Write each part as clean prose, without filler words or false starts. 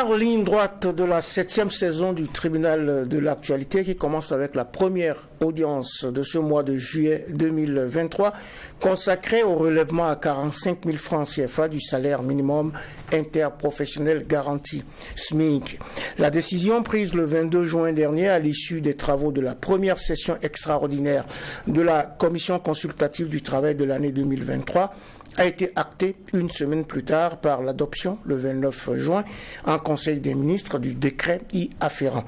Bonsoir, ligne droite de la 7e saison du tribunal de l'actualité qui commence avec la première audience de ce mois de juillet 2023 consacrée au relèvement à 45 000 francs CFA du salaire minimum interprofessionnel garanti, SMIC. La décision prise le 22 juin dernier à l'issue des travaux de la première session extraordinaire de la commission consultative du travail de l'année 2023 a été acté une semaine plus tard par l'adoption, le 29 juin, en Conseil des ministres du décret y afférent.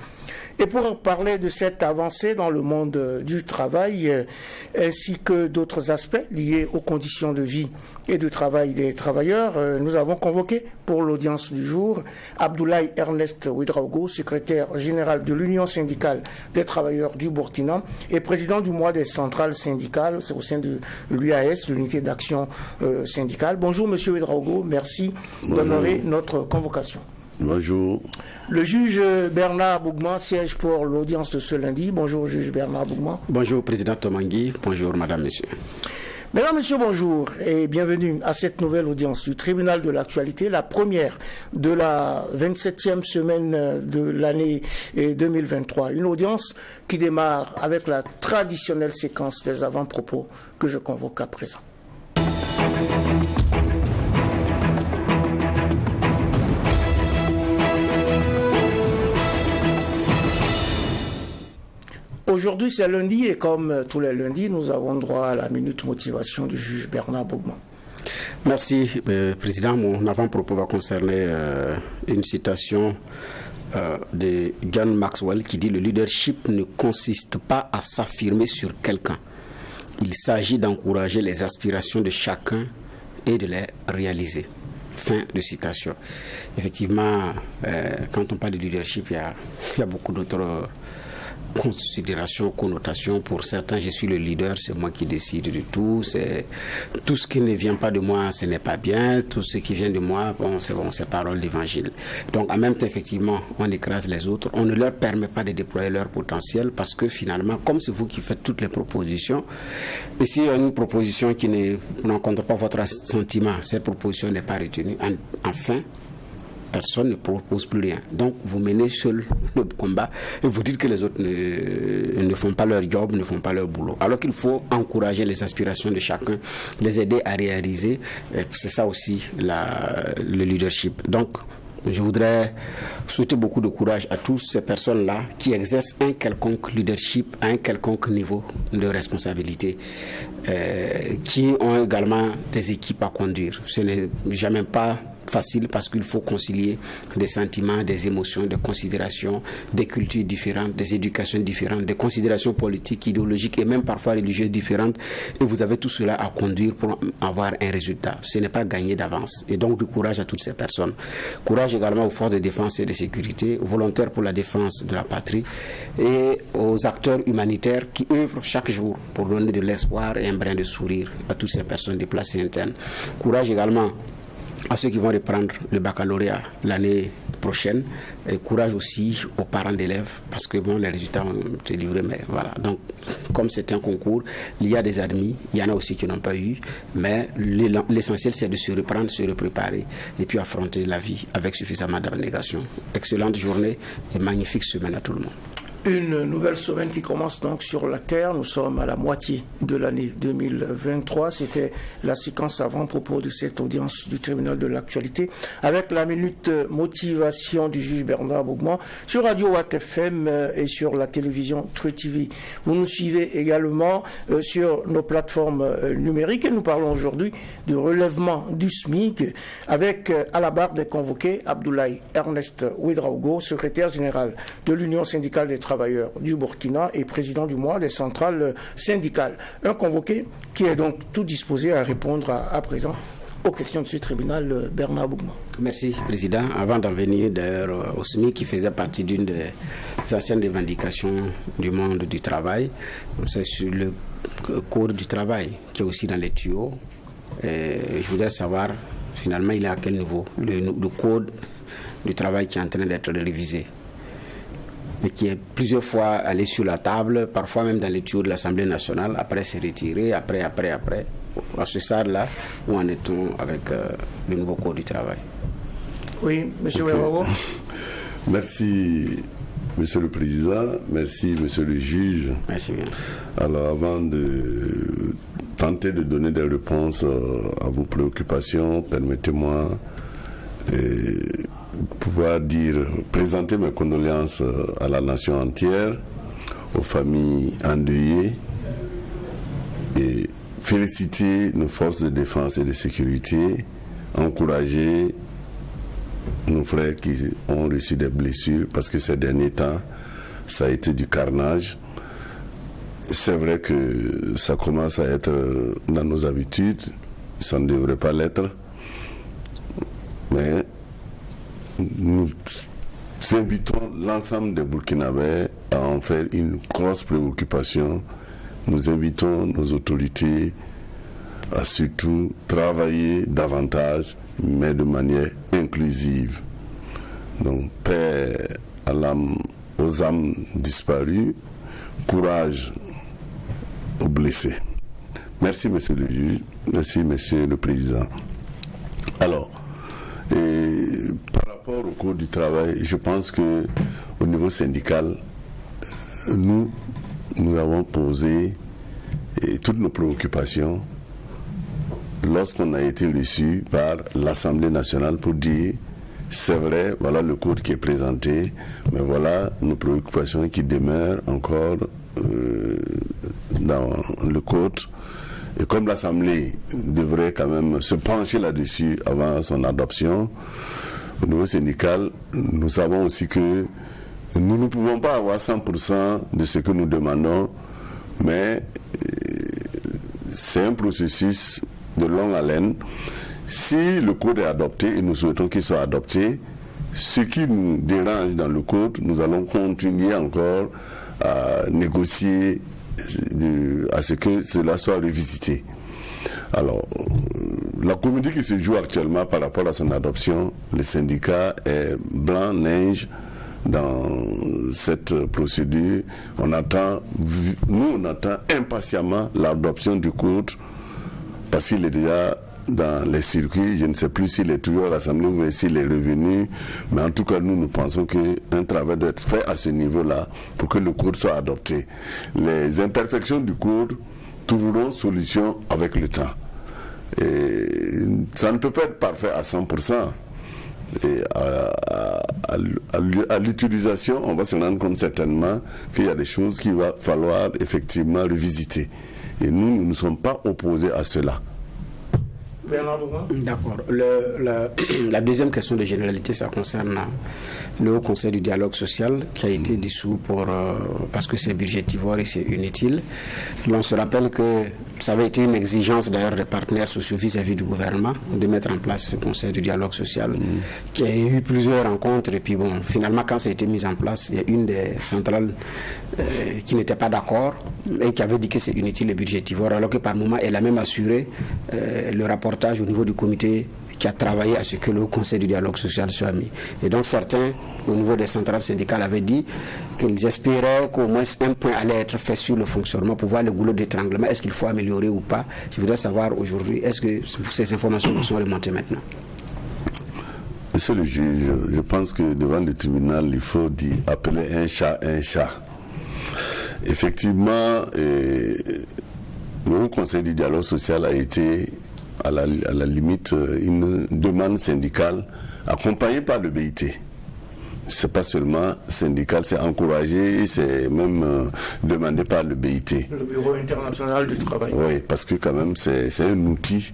Et pour parler de cette avancée dans le monde du travail, ainsi que d'autres aspects liés aux conditions de vie et de travail des travailleurs, nous avons convoqué pour l'audience du jour Abdoulaye Ernest Ouedraogo, secrétaire général de l'Union syndicale des travailleurs du Burkina et président du mois des centrales syndicales, c'est au sein de l'UAS, l'unité d'action syndicale. Bonjour Monsieur Ouedraogo, merci d'honorer notre convocation. Bonjour. Le juge Bernard Bougman siège pour l'audience de ce lundi. Bonjour juge Bernard Bougman. Bonjour président Tomangui, bonjour madame, monsieur. Mesdames, Messieurs, bonjour et bienvenue à cette nouvelle audience du tribunal de l'actualité, la première de la 27e semaine de l'année 2023. Une audience qui démarre avec la traditionnelle séquence des avant-propos que je convoque à présent. Aujourd'hui, c'est lundi et comme tous les lundis, nous avons droit à la minute motivation du juge Bernard Bougman. Merci, Président. Mon avant-propos va concerner une citation de John Maxwell qui dit « Le leadership ne consiste pas à s'affirmer sur quelqu'un. Il s'agit d'encourager les aspirations de chacun et de les réaliser. » Fin de citation. Effectivement, quand on parle de leadership, il y a beaucoup d'autres considération, connotation. Pour certains, je suis le leader, c'est moi qui décide de tout. C'est tout ce qui ne vient pas de moi, ce n'est pas bien. Tout ce qui vient de moi, bon, c'est parole d'évangile. Donc, en même temps, effectivement, on écrase les autres. On ne leur permet pas de déployer leur potentiel parce que finalement, comme c'est vous qui faites toutes les propositions, et s'il y a une proposition qui ne rencontre pas votre sentiment, cette proposition n'est pas retenue. Enfin, personne ne propose plus rien. Donc, vous menez seul le combat et vous dites que les autres ne font pas leur job, ne font pas leur boulot. Alors qu'il faut encourager les aspirations de chacun, les aider à réaliser. C'est ça aussi le leadership. Donc, je voudrais souhaiter beaucoup de courage à tous ces personnes-là qui exercent un quelconque leadership à un quelconque niveau de responsabilité, qui ont également des équipes à conduire. Ce n'est jamais pas facile parce qu'il faut concilier des sentiments, des émotions, des considérations, des cultures différentes, des éducations différentes, des considérations politiques, idéologiques et même parfois religieuses différentes. Et vous avez tout cela à conduire pour avoir un résultat. Ce n'est pas gagné d'avance. Et donc, du courage à toutes ces personnes. Courage également aux forces de défense et de sécurité, volontaires pour la défense de la patrie et aux acteurs humanitaires qui œuvrent chaque jour pour donner de l'espoir et un brin de sourire à toutes ces personnes déplacées internes. Courage également à ceux qui vont reprendre le baccalauréat l'année prochaine, et courage aussi aux parents d'élèves parce que bon, les résultats ont été livrés, mais voilà. Donc, comme c'est un concours, il y a des admis, il y en a aussi qui n'ont pas eu, mais l'essentiel c'est de se reprendre, se repréparer et puis affronter la vie avec suffisamment d'abnégation. Excellente journée et magnifique semaine à tout le monde. Une nouvelle semaine qui commence donc sur la Terre. Nous sommes à la moitié de l'année 2023. C'était la séquence avant-propos de cette audience du tribunal de l'actualité avec la minute motivation du juge Bernard Bougman sur Radio Watt FM et sur la télévision True TV. Vous nous suivez également sur nos plateformes numériques et nous parlons aujourd'hui du relèvement du SMIC avec à la barre des convoqués Abdoulaye Ernest Ouedraogo, secrétaire général de l'Union syndicale des travailleurs du Burkina et président du mois des centrales syndicales. Un convoqué qui est donc tout disposé à répondre à présent aux questions de ce tribunal, Bernard Bougman. Merci, Président. Avant d'en venir d'ailleurs au SMIC, qui faisait partie d'une des anciennes revendications du monde du travail, c'est sur le code du travail qui est aussi dans les tuyaux. Et je voudrais savoir, finalement, il est à quel niveau le code du travail qui est en train d'être révisé et qui est plusieurs fois allé sur la table, parfois même dans les tuyaux de l'Assemblée nationale, après s'est retiré, après. À ce stade-là, où en est-on avec le nouveau code du travail? Oui, M. Okay. Ouedraogo. Merci, Monsieur le Président. Merci, Monsieur le Juge. Merci bien. Alors, avant de tenter de donner des réponses à vos préoccupations, permettez-moi de pouvoir présenter mes condoléances à la nation entière, aux familles endeuillées et féliciter nos forces de défense et de sécurité, encourager nos frères qui ont reçu des blessures parce que ces derniers temps, ça a été du carnage. C'est vrai que ça commence à être dans nos habitudes, ça ne devrait pas l'être, mais nous invitons l'ensemble des Burkinabés à en faire une grosse préoccupation. Nous invitons nos autorités à surtout travailler davantage, mais de manière inclusive. Donc, paix à l'âme, aux âmes disparues, courage aux blessés. Merci, Monsieur le Juge. Merci, Monsieur le Président. Alors, par rapport au code du travail, je pense que au niveau syndical, nous avons posé toutes nos préoccupations lorsqu'on a été reçu par l'Assemblée nationale pour dire c'est vrai, voilà le code qui est présenté, mais voilà nos préoccupations qui demeurent encore dans le code. Et comme l'Assemblée devrait quand même se pencher là-dessus avant son adoption, au niveau syndical, nous savons aussi que nous ne pouvons pas avoir 100% de ce que nous demandons, mais c'est un processus de longue haleine. Si le code est adopté, et nous souhaitons qu'il soit adopté, ce qui nous dérange dans le code, nous allons continuer encore à négocier à ce que cela soit revisité. Alors, la comédie qui se joue actuellement par rapport à son adoption, le syndicat est blanc-neige dans cette procédure. On attend impatiemment l'adoption du code parce qu'il est déjà dans les circuits. Je ne sais plus s'il est toujours à l'Assemblée ou s'il est revenu, mais en tout cas nous pensons qu'un travail doit être fait à ce niveau-là pour que le code soit adopté. Les imperfections du code trouveront solution avec le temps. Et ça ne peut pas être parfait à 100%. Et à l'utilisation, on va se rendre compte certainement qu'il y a des choses qu'il va falloir effectivement revisiter. Et nous ne sommes pas opposés à cela. D'accord. La deuxième question de généralité, ça concerne le Haut Conseil du dialogue social qui a été dissous parce que c'est budgétivore et c'est inutile. On se rappelle que ça avait été une exigence d'ailleurs des partenaires sociaux vis-à-vis du gouvernement de mettre en place ce Conseil du dialogue social qui a eu plusieurs rencontres et puis bon, finalement quand ça a été mis en place, il y a une des centrales qui n'était pas d'accord et qui avait dit que c'est inutile et budgétivore alors que par moment elle a même assuré le rapportage au niveau du comité qui a travaillé à ce que le Conseil du dialogue social soit mis. Et donc certains, au niveau des centrales syndicales, avaient dit qu'ils espéraient qu'au moins un point allait être fait sur le fonctionnement pour voir le goulot d'étranglement. Est-ce qu'il faut améliorer ou pas? Je voudrais savoir aujourd'hui, est-ce que ces informations vous sont remontées maintenant? Monsieur le juge, je pense que devant le tribunal, il faut appeler un chat un chat. Effectivement, le Haut Conseil du dialogue social a été à la limite une demande syndicale accompagnée par le BIT. C'est pas seulement syndical, c'est encouragé et c'est même demandé par le BIT. Le Bureau international du travail. Oui, parce que quand même c'est un outil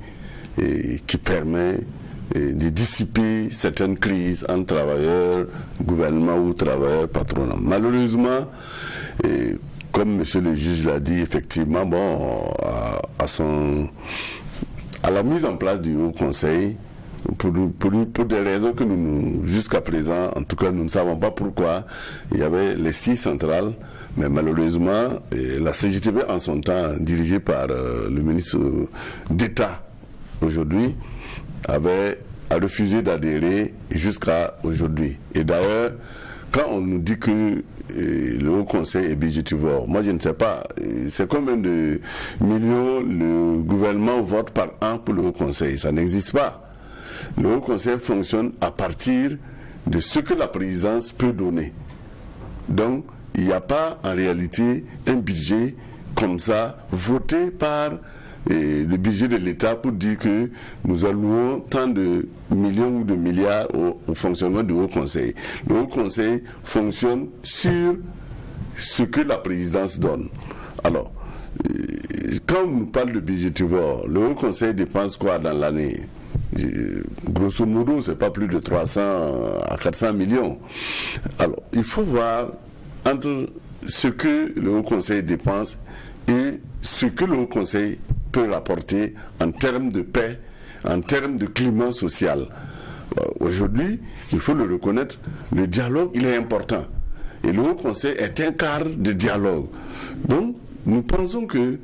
qui permet de dissiper certaines crises entre travailleurs, gouvernement ou travailleurs, patronat. Malheureusement, comme monsieur le juge l'a dit, effectivement, à la mise en place du Haut Conseil, pour des raisons que jusqu'à présent, en tout cas, nous ne savons pas pourquoi, il y avait les 6 centrales, mais malheureusement, la CGTB en son temps, dirigée par le ministre d'État aujourd'hui, a refusé d'adhérer jusqu'à aujourd'hui. Et d'ailleurs, quand on nous dit que le Haut Conseil est budgétivore, moi je ne sais pas, c'est combien de millions le gouvernement vote par an pour le Haut Conseil? Ça n'existe pas. Le Haut Conseil fonctionne à partir de ce que la présidence peut donner. Donc, il n'y a pas en réalité un budget comme ça voté par le budget de l'État pour dire que nous allouons tant de millions ou de milliards au fonctionnement du Haut Conseil. Le Haut Conseil fonctionne sur ce que la présidence donne. Alors, quand on nous parle de budgétivore, le Haut Conseil dépense quoi dans l'année? Grosso modo, c'est pas plus de 300 à 400 millions. Alors, il faut voir entre ce que le Haut Conseil dépense et ce que le Haut Conseil peut rapporter en termes de paix, en termes de climat social. Aujourd'hui, il faut le reconnaître, le dialogue, il est important. Et le Haut Conseil est un cadre de dialogue. Donc, nous pensons que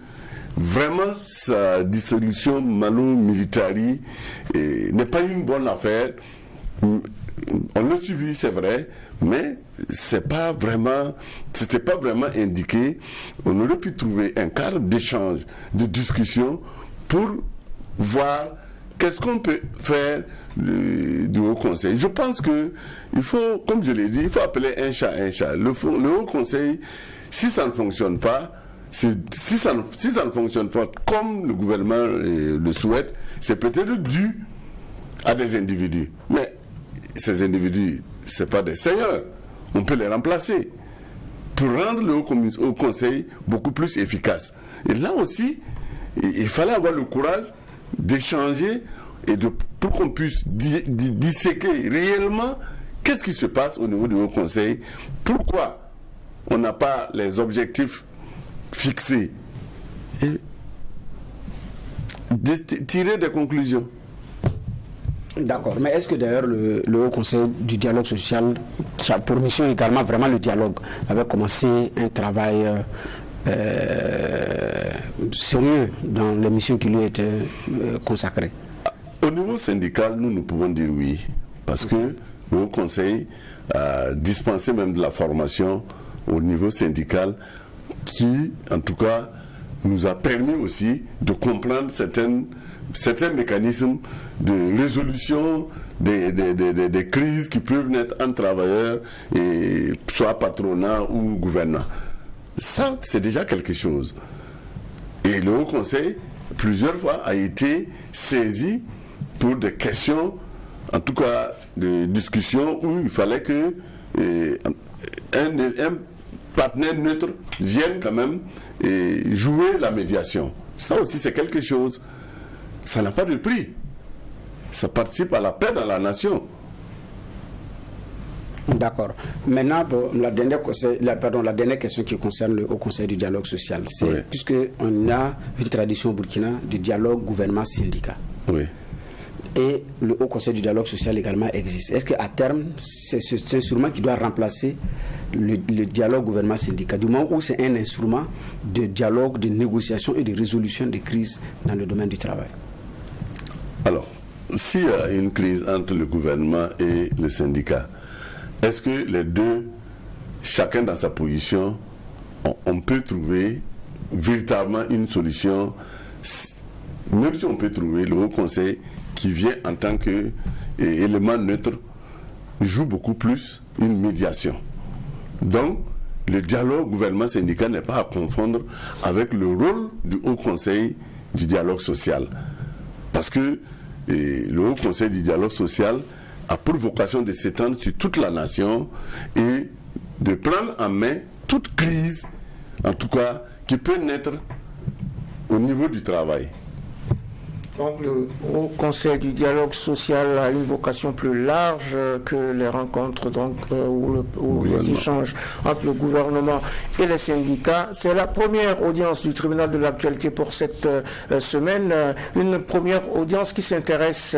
vraiment sa dissolution malo-militari n'est pas une bonne affaire. On l'a suivi, c'est vrai, mais c'était pas vraiment indiqué. On aurait pu trouver un cadre d'échange, de discussion pour voir qu'est-ce qu'on peut faire du Haut Conseil. Je pense que il faut, comme je l'ai dit, il faut appeler un chat un chat. Le Haut Conseil, si ça ne fonctionne pas, si ça ne fonctionne pas comme le gouvernement le souhaite, c'est peut-être dû à des individus. Mais ces individus, ce n'est pas des seigneurs. On peut les remplacer pour rendre le Haut Conseil beaucoup plus efficace. Et là aussi, il fallait avoir le courage d'échanger et pour qu'on puisse disséquer réellement qu'est-ce qui se passe au niveau du Haut Conseil, pourquoi on n'a pas les objectifs fixés et tirer des conclusions. D'accord, mais est-ce que d'ailleurs le Haut Conseil du dialogue social, qui a pour mission également vraiment le dialogue, avait commencé un travail sérieux dans les missions qui lui étaient consacrées? Au niveau syndical, nous pouvons dire oui, parce que le Haut Conseil a dispensé même de la formation au niveau syndical qui, en tout cas, nous a permis aussi de comprendre certains mécanismes de résolution des crises qui peuvent naître entre travailleurs, et soit patronat ou gouvernement. Ça, c'est déjà quelque chose. Et le Haut Conseil, plusieurs fois, a été saisi pour des questions, en tout cas de discussions, où il fallait que un partenaire neutre vienne quand même jouer la médiation. Ça aussi, c'est quelque chose. Ça n'a pas de prix. Ça participe à la paix dans la nation. D'accord. Maintenant, la dernière question qui concerne le Haut Conseil du dialogue social, c'est oui. Puisqu'on a une tradition au Burkina de dialogue gouvernement-syndicat. Oui. Et le Haut Conseil du dialogue social également existe. Est-ce qu'à terme, c'est cet instrument qui doit remplacer le dialogue gouvernement-syndicat, du moment où c'est un instrument de dialogue, de négociation et de résolution des crises dans le domaine du travail? Alors, s'il y a une crise entre le gouvernement et le syndicat, est-ce que les deux, chacun dans sa position, on peut trouver véritablement une solution? Même si on peut trouver, le Haut Conseil qui vient en tant qu'élément neutre joue beaucoup plus une médiation. Donc, le dialogue gouvernement-syndicat n'est pas à confondre avec le rôle du Haut Conseil du dialogue social. Parce que le Haut Conseil du dialogue social a pour vocation de s'étendre sur toute la nation et de prendre en main toute crise, en tout cas, qui peut naître au niveau du travail. Donc le Haut Conseil du dialogue social a une vocation plus large que les rencontres ou les échanges entre le gouvernement et les syndicats. C'est la première audience du tribunal de l'actualité pour cette semaine. Une première audience qui s'intéresse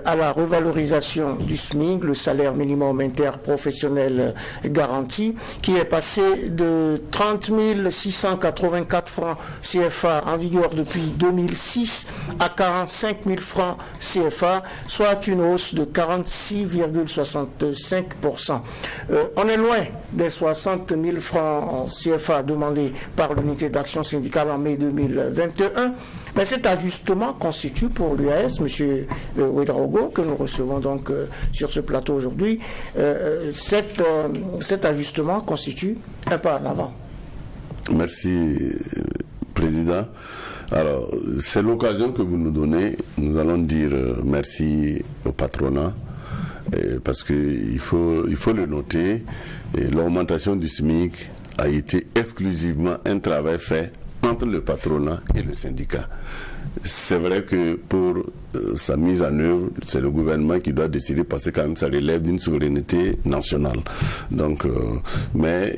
à la revalorisation du SMIC, le salaire minimum interprofessionnel garanti, qui est passé de 30 684 francs CFA en vigueur depuis 2006 à 45 000 francs CFA, soit une hausse de 46,65%. On est loin des 60 000 francs CFA demandés par l'unité d'action syndicale en mai 2021. Mais cet ajustement constitue pour l'UAS, M. Ouedraogo, que nous recevons donc sur ce plateau aujourd'hui, cet ajustement constitue un pas en avant. Merci, Président. Alors, c'est l'occasion que vous nous donnez. Nous allons dire merci au patronat, parce qu'il faut le noter, l'augmentation du SMIC a été exclusivement un travail fait entre le patronat et le syndicat. C'est vrai que pour sa mise en œuvre, c'est le gouvernement qui doit décider, parce que quand même ça relève d'une souveraineté nationale. Donc, mais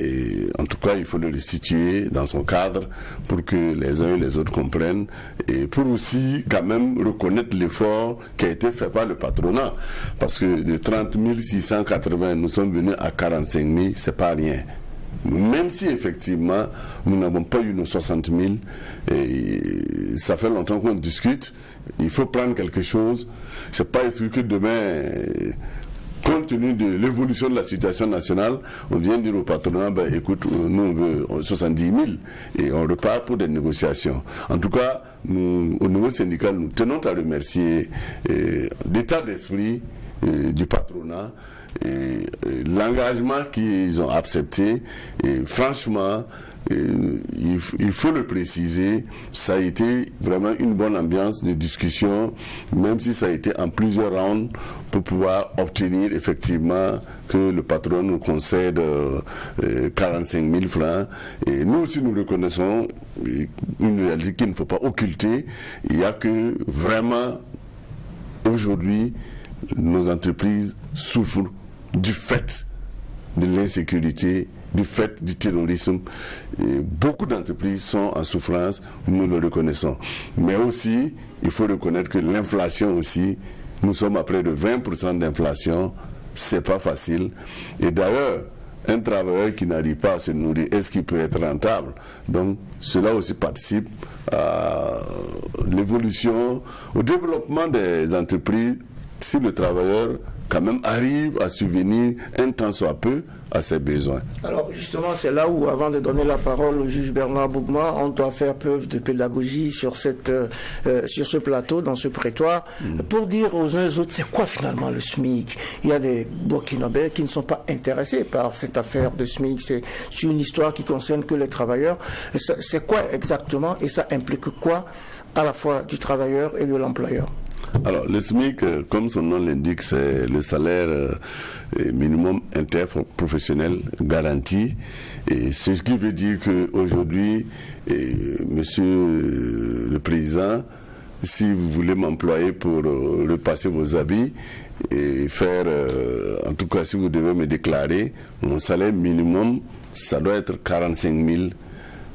en tout cas, il faut le restituer dans son cadre pour que les uns et les autres comprennent, et pour aussi quand même reconnaître l'effort qui a été fait par le patronat, parce que de 30 680, nous sommes venus à 45 000, c'est pas rien. Même si effectivement nous n'avons pas eu nos 60 000, et ça fait longtemps qu'on discute, il faut prendre quelque chose. C'est pas exclu que demain, compte tenu de l'évolution de la situation nationale, on vient dire au patronat, ben, écoute, nous on veut 70 000 et on repart pour des négociations. En tout cas, nous, au niveau syndical, nous tenons à remercier l'état d'esprit du patronat, l'engagement qu'ils ont accepté, et franchement, il faut le préciser, ça a été vraiment une bonne ambiance de discussion, même si ça a été en plusieurs rounds, pour pouvoir obtenir effectivement que le patron nous concède 45 000 francs. Et nous aussi nous reconnaissons une réalité qu'il ne faut pas occulter. Il y a que vraiment aujourd'hui nos entreprises souffrent du fait de l'insécurité, du fait du terrorisme. Et beaucoup d'entreprises sont en souffrance, nous le reconnaissons. Mais aussi, il faut reconnaître que l'inflation aussi, nous sommes à près de 20% d'inflation, c'est pas facile. Et d'ailleurs, un travailleur qui n'arrive pas à se nourrir, est-ce qu'il peut être rentable? Donc, cela aussi participe à l'évolution, au développement des entreprises, si le travailleur quand même arrive à subvenir un tant soit peu à ses besoins. Alors justement, c'est là où, avant de donner la parole au juge Bernard Bougma, on doit faire preuve de pédagogie sur ce plateau, dans ce prétoire, pour dire aux uns et aux autres, c'est quoi finalement le SMIC? Il y a des Burkinabés qui ne sont pas intéressés par cette affaire de SMIC, c'est une histoire qui concerne que les travailleurs. C'est quoi exactement, et ça implique quoi à la fois du travailleur et de l'employeur? Alors, le SMIC, comme son nom l'indique, c'est le salaire minimum interprofessionnel garanti. Et c'est ce qui veut dire qu'aujourd'hui, Monsieur le Président, si vous voulez m'employer pour repasser vos habits et faire, en tout cas si vous devez me déclarer, mon salaire minimum, ça doit être 45 000,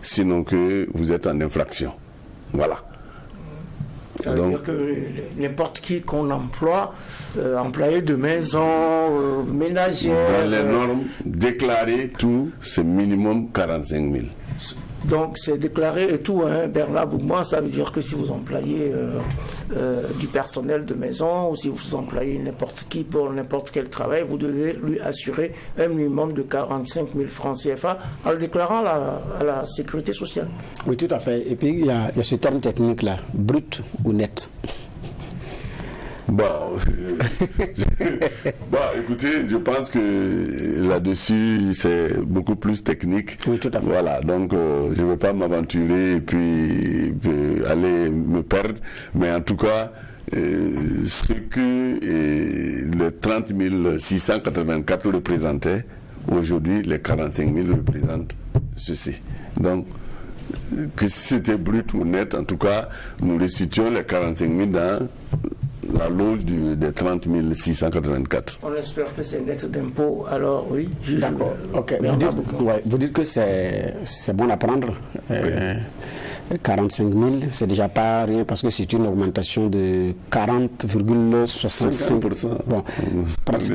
sinon que vous êtes en infraction. Voilà. Ça veut dire que n'importe qui qu'on emploie, employé de maison, ménagère... Dans les normes déclarées, tout, c'est minimum 45 000. Donc c'est déclaré et tout, hein, Bernard Bougma, ça veut dire que si vous employez du personnel de maison, ou si vous employez n'importe qui pour n'importe quel travail, vous devez lui assurer un minimum de 45 000 francs CFA en le déclarant à la sécurité sociale. Oui, tout à fait. Et puis il y a ce terme technique-là, brut ou net. Bon, écoutez, je pense que là-dessus, c'est beaucoup plus technique. Oui, tout à fait. Voilà, donc je ne vais pas m'aventurer et puis aller me perdre. Mais en tout cas, ce que les 30 684 représentaient, aujourd'hui, les 45 000 représentent ceci. Donc, que si c'était brut ou net, en tout cas, nous restituons les 45 000 dans la loge des 30 684. On espère que c'est net d'impôt, alors oui. D'accord, ok. Vous dites que c'est bon à prendre. 45 000, c'est déjà pas rien parce que c'est une augmentation de 40,65%. Bon,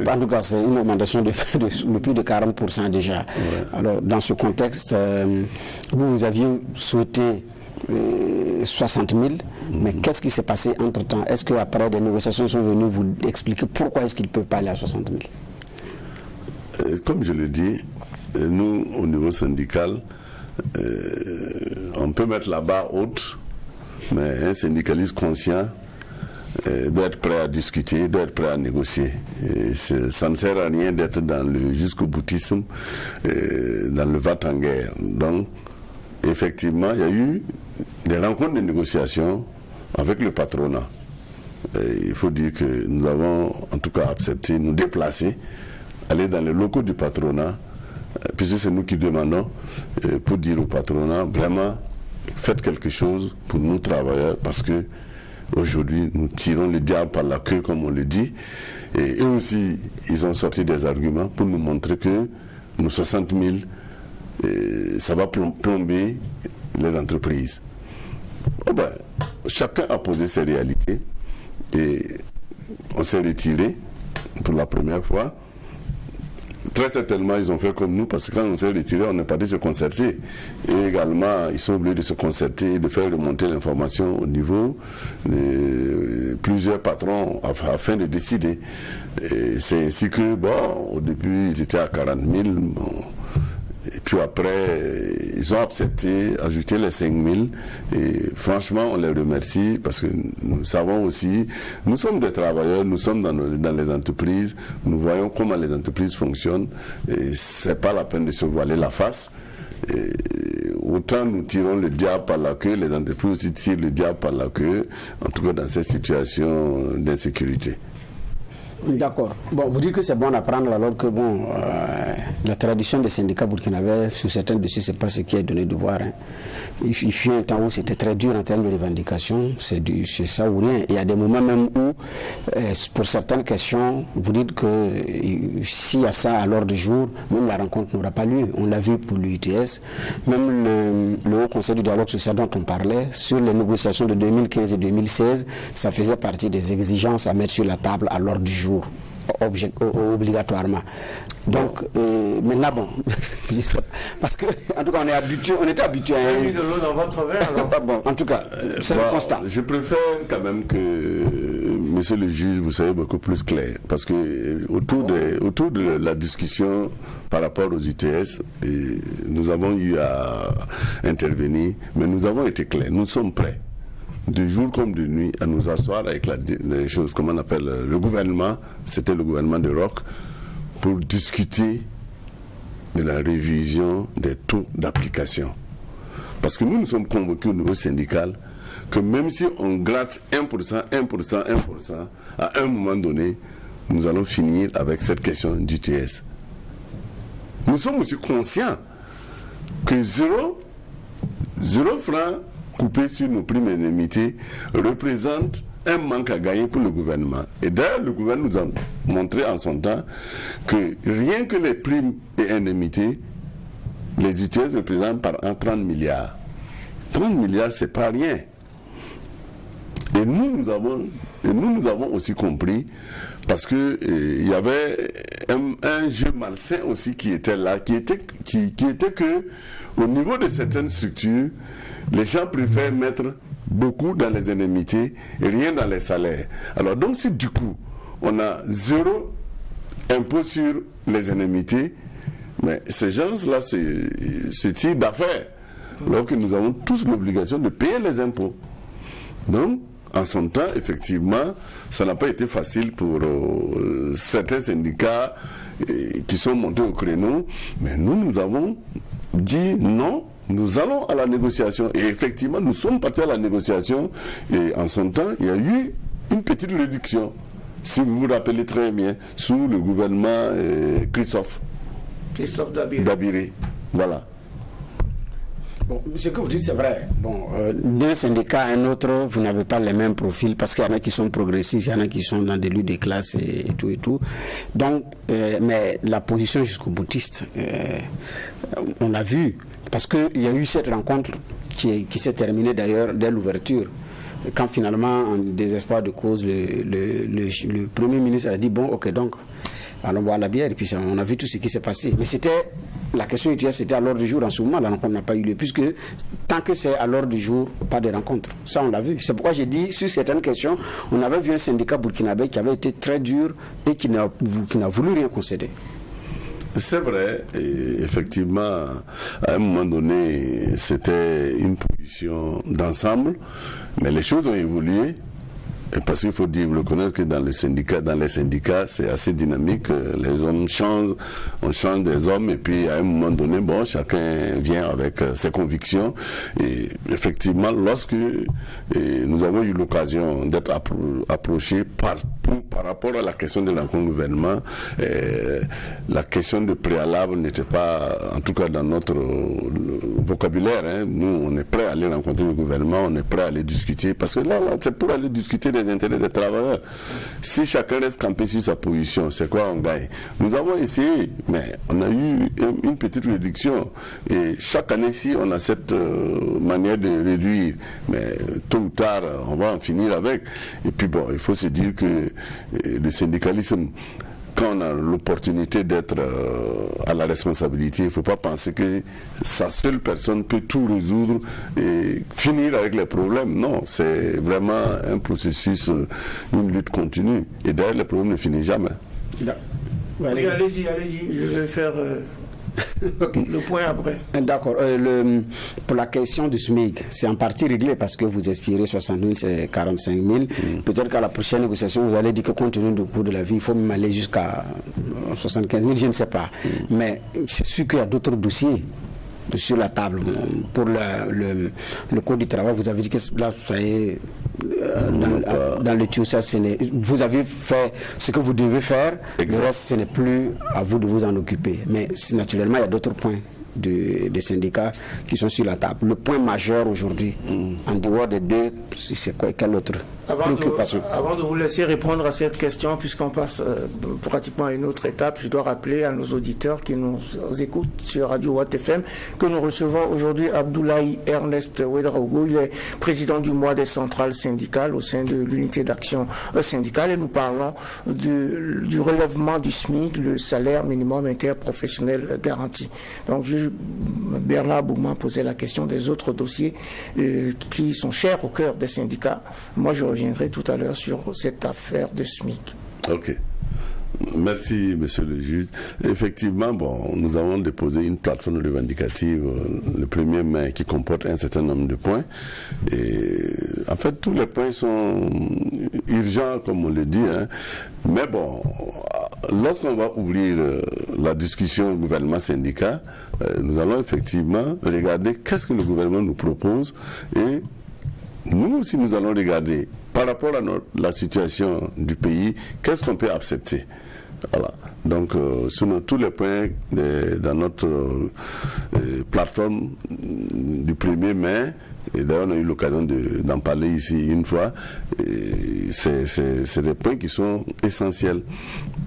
en tout cas, c'est une augmentation de plus de 40% déjà. Ouais. Alors, dans ce contexte, vous aviez souhaité 60 000. Mais qu'est-ce qui s'est passé entre-temps? Est-ce qu'après des négociations sont venues vous expliquer pourquoi est-ce qu'il ne peut pas aller à 60 000? Comme je le dis, nous, au niveau syndical, on peut mettre la barre haute, mais un syndicaliste conscient doit être prêt à discuter, doit être prêt à négocier. Ça ne sert à rien d'être dans le jusqu'au boutisme, dans le va-t-en-guerre. Donc, effectivement, il y a eu des rencontres de négociation avec le patronat. Il faut dire que nous avons en tout cas accepté, nous déplacer, aller dans les locaux du patronat, puisque c'est nous qui demandons, pour dire au patronat, vraiment, faites quelque chose pour nous travailleurs, parce que aujourd'hui, nous tirons le diable par la queue, comme on le dit. Et eux aussi, ils ont sorti des arguments pour nous montrer que nos 60 000, ça va plomber les entreprises. Oh ben, chacun a posé ses réalités et on s'est retiré pour la première fois. Très certainement, ils ont fait comme nous, parce que quand on s'est retiré, on n'est pas dû se concerter. Et également, ils sont obligés de se concerter et de faire remonter l'information au niveau de plusieurs patrons afin de décider. C'est ainsi que, bon, au début, ils étaient à 40 000. Bon, et puis après, ils ont accepté, ajouté les 5 000. Et franchement, on les remercie parce que nous savons aussi, nous sommes des travailleurs, nous sommes dans les entreprises, nous voyons comment les entreprises fonctionnent. Et c'est pas la peine de se voiler la face. Et autant nous tirons le diable par la queue, les entreprises aussi tirent le diable par la queue, en tout cas dans cette situation d'insécurité. D'accord. Bon, vous dites que c'est bon à prendre alors que bon, la tradition des syndicats burkinabés sur certains dossiers, c'est pas ce qui est donné de voir. Hein. Il fut un temps où c'était très dur en termes de revendication, c'est ça ou rien. Il y a des moments même où, pour certaines questions, vous dites que s'il y a ça à l'ordre du jour, même la rencontre n'aura pas lieu. On l'a vu pour l'UITS, même le Haut Conseil du dialogue social dont on parlait, sur les négociations de 2015 et 2016, ça faisait partie des exigences à mettre sur la table à l'ordre du jour. Obligatoirement. Donc, maintenant, bon, parce que, en tout cas, on était habitué à... de l'eau dans votre verre, alors. Bon, en tout cas, c'est le constat. Je préfère quand même que, monsieur le juge, vous soyez beaucoup plus clair, parce que autour de la discussion par rapport aux UTS, nous avons eu à intervenir, mais nous avons été clairs, nous sommes prêts, de jour comme de nuit, à nous asseoir avec les choses, comme on appelle le gouvernement, c'était le gouvernement de Roch, pour discuter de la révision des taux d'application. Parce que nous sommes convaincus au niveau syndical que même si on gratte 1%, à un moment donné, nous allons finir avec cette question d'UTS. Nous sommes aussi conscients que 0 franc coupé sur nos primes et indemnités représente un manque à gagner pour le gouvernement. Et d'ailleurs, le gouvernement nous a montré en son temps que rien que les primes et indemnités, les UTS représentent par an 30 milliards. 30 milliards, c'est pas rien. Et nous avons aussi compris, parce que il y avait un jeu malsain aussi qui était là, qui était que au niveau de certaines structures, les gens préfèrent mettre beaucoup dans les indemnités et rien dans les salaires. Alors donc si du coup on a 0 impôt sur les indemnités, mais ces gens-là se tirent d'affaires, alors que nous avons tous l'obligation de payer les impôts. Donc en son temps, effectivement, ça n'a pas été facile pour certains syndicats qui sont montés au créneau, mais nous avons dit non, nous allons à la négociation. Et effectivement, nous sommes partis à la négociation, et en son temps, il y a eu une petite réduction, si vous vous rappelez très bien, sous le gouvernement Christophe Dabiré. Voilà. Bon, ce que vous dites, c'est vrai. Bon, d'un syndicat à un autre, vous n'avez pas les mêmes profils, parce qu'il y en a qui sont progressistes, il y en a qui sont dans des luttes de classe et tout et tout. Donc, mais la position jusqu'au boutiste, on l'a vu, parce qu'il y a eu cette rencontre qui s'est terminée d'ailleurs dès l'ouverture, quand finalement, en désespoir de cause, le Premier ministre a dit, bon, ok, donc, allons boire la bière, et puis on a vu tout ce qui s'est passé. Mais c'était la question était c'était à l'ordre du jour. En ce moment, la rencontre n'a pas eu lieu, puisque tant que c'est à l'ordre du jour, pas de rencontre. Ça, on l'a vu. C'est pourquoi j'ai dit, sur certaines questions, on avait vu un syndicat burkinabé qui avait été très dur et qui n'a voulu rien concéder. C'est vrai, et effectivement, à un moment donné, c'était une position d'ensemble, mais les choses ont évolué. Et parce qu'il faut reconnaître que dans les syndicats, c'est assez dynamique. Les hommes changent, on change des hommes, et puis à un moment donné, bon, chacun vient avec ses convictions. Et effectivement, lorsque nous avons eu l'occasion d'être approchés par rapport à la question de l'encontre gouvernement, la question de préalable n'était pas, en tout cas dans notre vocabulaire. Hein. Nous, on est prêt à aller rencontrer le gouvernement, on est prêt à aller discuter, parce que là c'est pour aller discuter des intérêts des travailleurs. Si chacun reste campé sur sa position, c'est quoi on gagne? Nous avons essayé, mais on a eu une petite réduction. Et chaque année-ci, on a cette manière de réduire. Mais tôt ou tard, on va en finir avec. Et puis bon, il faut se dire que le syndicalisme, quand on a l'opportunité d'être à la responsabilité, il ne faut pas penser que sa seule personne peut tout résoudre et finir avec les problèmes. Non, c'est vraiment un processus, une lutte continue. Et d'ailleurs, les problèmes ne finissent jamais. Oui, allez-y, je vais faire le point après. D'accord. Pour la question du SMIC, c'est en partie réglé parce que vous expirez 60 000, c'est 45 000. Peut-être qu'à la prochaine négociation, vous allez dire que compte tenu du coût de la vie, il faut même aller jusqu'à 75 000, je ne sais pas. Mais c'est sûr qu'il y a d'autres dossiers sur la table. Pour le code du travail, vous avez dit que là, ça est dans le tuyau, vous avez fait ce que vous devez faire, exact. Le reste, ce n'est plus à vous de vous en occuper. Mais naturellement, il y a d'autres points des syndicats qui sont sur la table. Le point majeur aujourd'hui, en dehors des deux, c'est quoi, quelle autre préoccupation? Avant de vous laisser répondre à cette question, puisqu'on passe pratiquement à une autre étape, je dois rappeler à nos auditeurs qui nous écoutent sur Radio Watt FM que nous recevons aujourd'hui Abdoulaye Ernest Ouedraogo. Il est président du mois des centrales syndicales au sein de l'unité d'action syndicale, et nous parlons du relèvement du SMIC, le salaire minimum interprofessionnel garanti. Donc Bernard Bouman posait la question des autres dossiers qui sont chers au cœur des syndicats. Moi, je reviendrai tout à l'heure sur cette affaire de SMIC. Ok. Merci, monsieur le juge. Effectivement, bon, nous avons déposé une plateforme revendicative le 1er mai qui comporte un certain nombre de points. Et en fait, tous les points sont urgents, comme on le dit. Hein. Mais bon, lorsqu'on va ouvrir la discussion gouvernement-syndicat, nous allons effectivement regarder qu'est-ce que le gouvernement nous propose, et nous aussi nous allons regarder par rapport à la situation du pays, qu'est-ce qu'on peut accepter. Voilà. Donc, sur tous les points dans notre plateforme du 1er mai, et d'ailleurs on a eu l'occasion d'en parler ici une fois, c'est des points qui sont essentiels.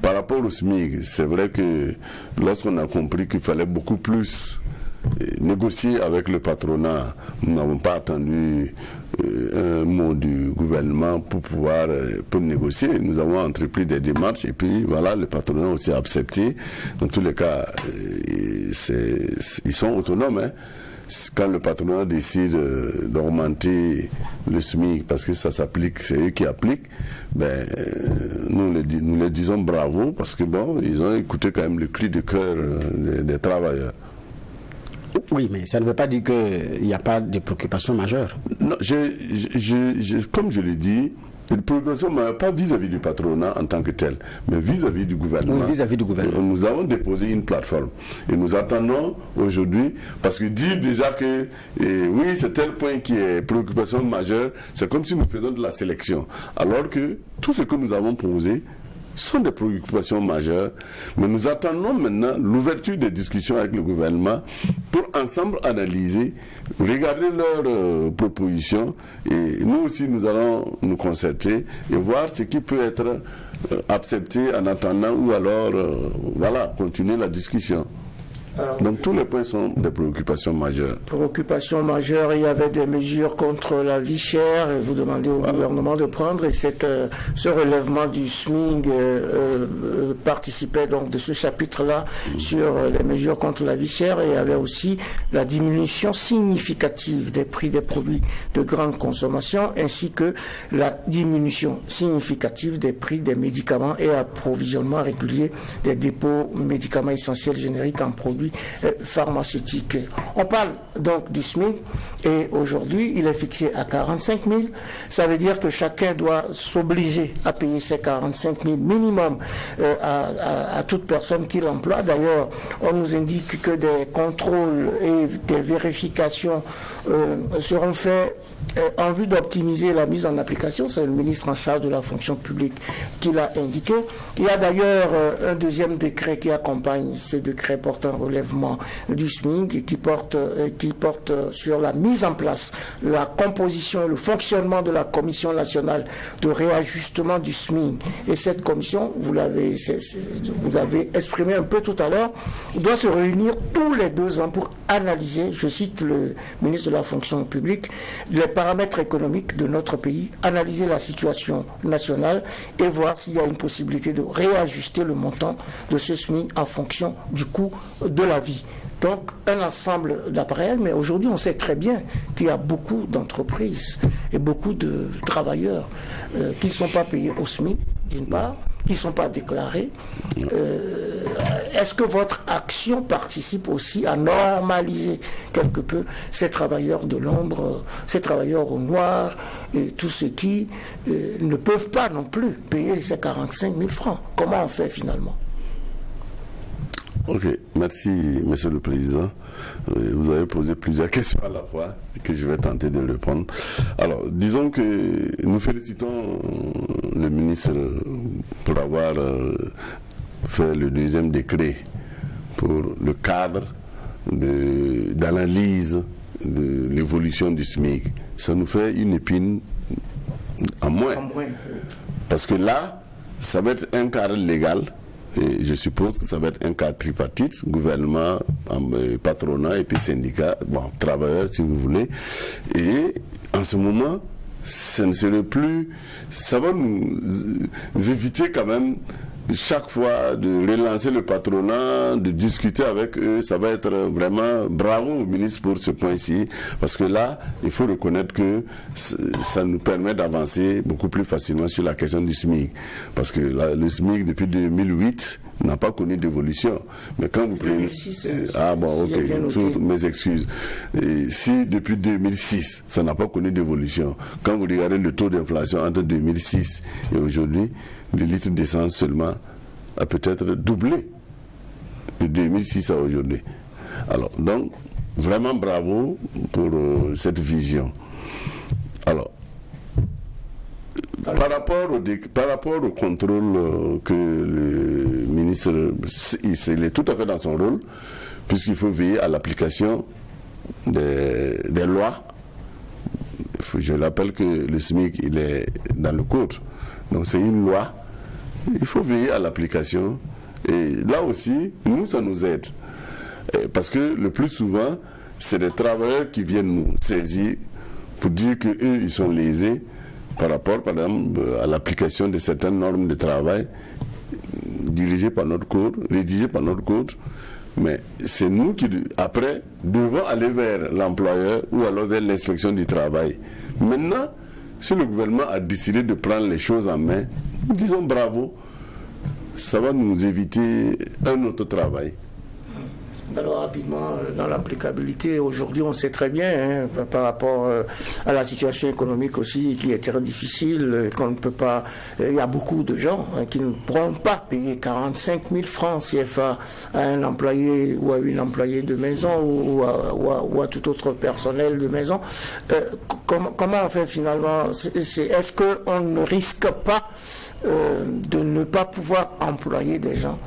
Par rapport au SMIC, c'est vrai que lorsqu'on a compris qu'il fallait beaucoup plus négocier avec le patronat, nous n'avons pas attendu un mot du gouvernement pour négocier. Nous avons entrepris des démarches, et puis voilà, le patronat aussi a accepté. Dans tous les cas, ils sont autonomes. Hein. Quand le patronat décide d'augmenter le SMIC, parce que ça s'applique, c'est eux qui appliquent, ben, nous les disons bravo, parce que bon, ils ont écouté quand même le cri de cœur des travailleurs. Oui, mais ça ne veut pas dire qu'il n'y a pas de préoccupation majeure. Non, comme je l'ai dit, une préoccupation, pas vis-à-vis du patronat en tant que tel, mais vis-à-vis du gouvernement. Oui, vis-à-vis du gouvernement. Nous avons déposé une plateforme. Et nous attendons aujourd'hui, parce que dire déjà que oui, c'est tel point qui est préoccupation majeure, c'est comme si nous faisions de la sélection. Alors que tout ce que nous avons posé sont des préoccupations majeures, mais nous attendons maintenant l'ouverture des discussions avec le gouvernement pour ensemble analyser, regarder leurs propositions, et nous aussi nous allons nous concerter et voir ce qui peut être accepté en attendant, ou alors voilà, continuer la discussion. Alors, donc tous les points sont des préoccupations majeures. Préoccupations majeures, il y avait des mesures contre la vie chère, et vous demandez au gouvernement de prendre, et ce relèvement du SMIC participait donc de ce chapitre-là sur les mesures contre la vie chère, et il y avait aussi la diminution significative des prix des produits de grande consommation, ainsi que la diminution significative des prix des médicaments et approvisionnement régulier des dépôts médicaments essentiels génériques en produits pharmaceutiques. On parle donc du SMIC et aujourd'hui il est fixé à 45 000. Ça veut dire que chacun doit s'obliger à payer ces 45 000 minimum à toute personne qui l'emploie. D'ailleurs, on nous indique que des contrôles et des vérifications seront faits en vue d'optimiser la mise en application. C'est le ministre en charge de la fonction publique qui l'a indiqué. Il y a d'ailleurs un deuxième décret qui accompagne ce décret portant relèvement du SMIC et qui porte sur la mise en place, la composition et le fonctionnement de la Commission nationale de réajustement du SMIC. Et cette commission, vous l'avez exprimé un peu tout à l'heure, doit se réunir tous les 2 ans pour analyser, je cite le ministre de la fonction publique, les paramètres économiques de notre pays, analyser la situation nationale et voir s'il y a une possibilité de réajuster le montant de ce SMIC en fonction du coût de la vie. Donc, un ensemble d'appareils, mais aujourd'hui, on sait très bien qu'il y a beaucoup d'entreprises et beaucoup de travailleurs qui ne sont pas payés au SMIC, d'une part, qui ne sont pas déclarés. Est-ce que votre action participe aussi à normaliser quelque peu ces travailleurs de l'ombre, ces travailleurs au noir, et tous ceux qui ne peuvent pas non plus payer ces 45 000 francs? Comment on fait finalement? Ok, merci Monsieur le Président. Vous avez posé plusieurs questions à la fois que je vais tenter de répondre. Alors, disons que nous félicitons le ministre pour avoir fait le deuxième décret pour le cadre d'analyse de l'évolution du SMIC. Ça nous fait une épine en moins. Parce que là, ça va être un cadre légal. Et je suppose que ça va être un cas tripartite, gouvernement, patronat et puis syndicat, bon, travailleurs si vous voulez. Et en ce moment, ça ne serait plus... Ça va nous éviter quand même chaque fois de relancer le patronat, de discuter avec eux. Ça va être vraiment bravo au ministre pour ce point-ci, parce que là, il faut reconnaître que ça nous permet d'avancer beaucoup plus facilement sur la question du SMIC, parce que le SMIC depuis 2008 n'a pas connu d'évolution. Mais quand vous prenez... Ah bon, ok, toutes mes excuses. Et si depuis 2006, ça n'a pas connu d'évolution, quand vous regardez le taux d'inflation entre 2006 et aujourd'hui, le litre d'essence seulement a peut-être doublé de 2006 à aujourd'hui. Alors, donc, vraiment bravo pour cette vision. Alors, par rapport au contrôle que le ministre, il est tout à fait dans son rôle, puisqu'il faut veiller à l'application des lois. Je rappelle que le SMIC, il est dans le code. Donc c'est une loi. Il faut veiller à l'application. Et là aussi, nous, ça nous aide. Parce que le plus souvent, c'est des travailleurs qui viennent nous saisir pour dire qu'eux, ils sont lésés par rapport, par exemple, à l'application de certaines normes de travail dirigées par notre code, rédigées par notre code. Mais c'est nous qui, après, devons aller vers l'employeur ou alors vers l'inspection du travail. Maintenant, si le gouvernement a décidé de prendre les choses en main, nous disons bravo. Ça va nous éviter un autre travail. Alors rapidement, dans l'applicabilité, aujourd'hui on sait très bien, par rapport à la situation économique aussi qui est très difficile, qu'on ne peut pas, il y a beaucoup de gens qui ne pourront pas payer 45 000 francs CFA à un employé ou à une employée de maison ou à tout autre personnel de maison. Comment on fait finalement? Est-ce qu'on ne risque pas de ne pas pouvoir employer des gens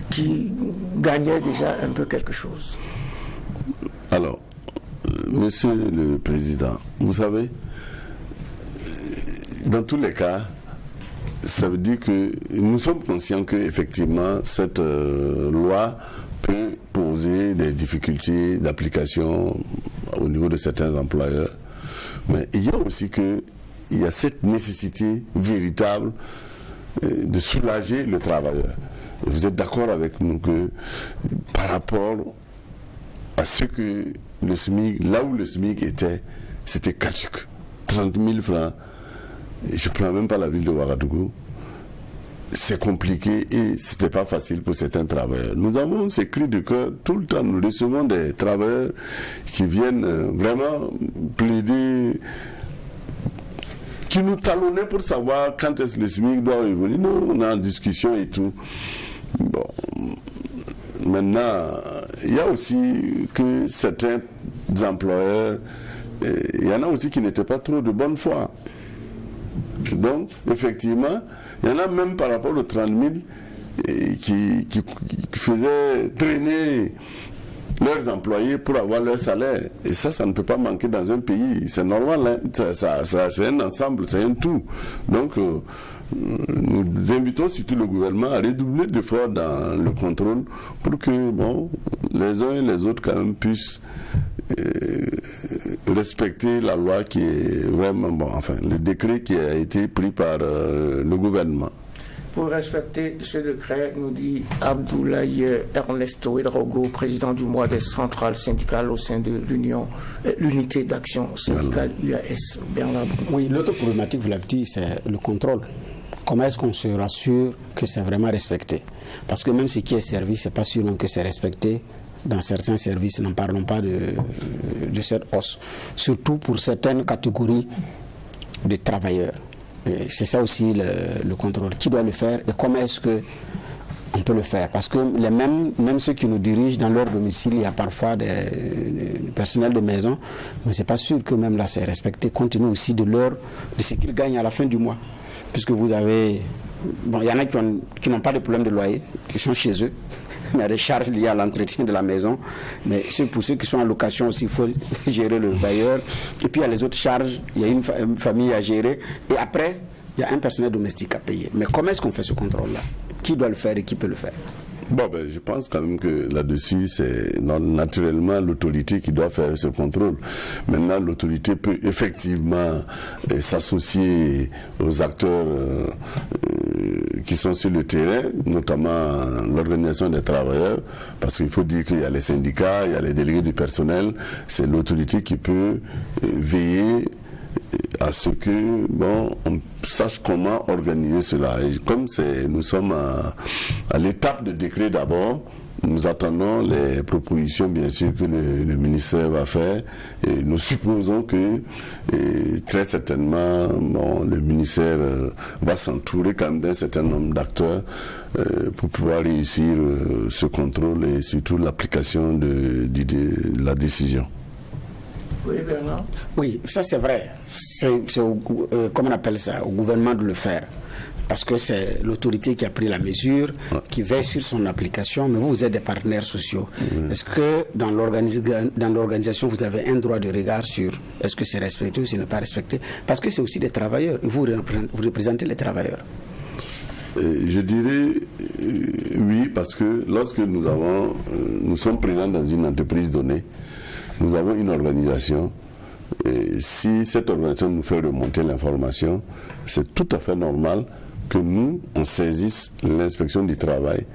qui gagnaient déjà un peu quelque chose? Alors, Monsieur le Président, vous savez, dans tous les cas, ça veut dire que nous sommes conscients qu'effectivement, cette loi peut poser des difficultés d'application au niveau de certains employeurs. Mais il y a aussi il y a cette nécessité véritable de soulager le travailleur. Et vous êtes d'accord avec nous que par rapport à ce que le SMIC, là où le SMIC était, c'était caduc. 30 000 francs, je ne prends même pas la ville de Ouagadougou, c'est compliqué et c'était pas facile pour certains travailleurs. Nous avons ces cris de cœur tout le temps. Nous recevons des travailleurs qui viennent vraiment plaider, qui nous talonnaient pour savoir quand est-ce que le SMIC doit revenir. Nous, on est en discussion et tout. Bon. Maintenant, il y a aussi que certains employeurs, il y en a aussi qui n'étaient pas trop de bonne foi. Donc, effectivement, il y en a même par rapport aux 30 000 qui faisaient traîner leurs employés pour avoir leur salaire. Et ça ne peut pas manquer dans un pays. C'est normal, hein? C'est un ensemble, c'est un tout. Donc, nous invitons surtout le gouvernement à redoubler d'efforts dans le contrôle pour que les uns et les autres quand même puissent respecter la loi qui est vraiment le décret qui a été pris par le gouvernement. Pour respecter ce décret, nous dit Abdoulaye Ernesto Ouedraogo, président du mois des centrales syndicales au sein de l'unité d'action syndicale UAS. Bernard. Oui, l'autre problématique, vous l'avez dit, c'est le contrôle. Comment est-ce qu'on se rassure que c'est vraiment respecté? Parce que même ce qui est servi, ce n'est pas sûr que c'est respecté. Dans certains services, n'en parlons pas de cette hausse. Surtout pour certaines catégories de travailleurs. C'est ça aussi le contrôle. Qui doit le faire et comment est-ce qu'on peut le faire? Parce que même ceux qui nous dirigent dans leur domicile, il y a parfois des personnels de maison, mais ce n'est pas sûr que même là c'est respecté, compte tenu aussi de ce qu'ils gagnent à la fin du mois. Puisque vous avez... il y en a qui n'ont pas de problème de loyer, qui sont chez eux. Il y a des charges liées à l'entretien de la maison. Mais pour ceux qui sont en location aussi, il faut gérer le bailleur. Et puis il y a les autres charges, il y a une famille à gérer. Et après, il y a un personnel domestique à payer. Mais comment est-ce qu'on fait ce contrôle-là? Qui doit le faire et qui peut le faire? Je pense quand même que là-dessus, c'est naturellement l'autorité qui doit faire ce contrôle. Maintenant, l'autorité peut effectivement s'associer aux acteurs qui sont sur le terrain, notamment l'organisation des travailleurs, parce qu'il faut dire qu'il y a les syndicats, il y a les délégués du personnel, c'est l'autorité qui peut veiller à ce que on sache comment organiser cela. Et comme nous sommes à l'étape de décret d'abord, nous attendons les propositions bien sûr que le ministère va faire et nous supposons que très certainement le ministère va s'entourer quand même d'un certain nombre d'acteurs pour pouvoir réussir ce contrôle et surtout l'application de la décision. Oui, Bernard. Oui, ça c'est vrai. C'est comment on appelle ça, au gouvernement de le faire. Parce que c'est l'autorité qui a pris la mesure, qui veille sur son application, mais vous êtes des partenaires sociaux. Est-ce que dans l'organisation, vous avez un droit de regard sur est-ce que c'est respecté ou ce n'est pas respecté? Parce que c'est aussi des travailleurs, et vous représentez les travailleurs. Je dirais oui, parce que lorsque nous sommes présents dans une entreprise donnée, nous avons une organisation. Et si cette organisation nous fait remonter l'information, c'est tout à fait normal que nous, on saisisse l'inspection du travail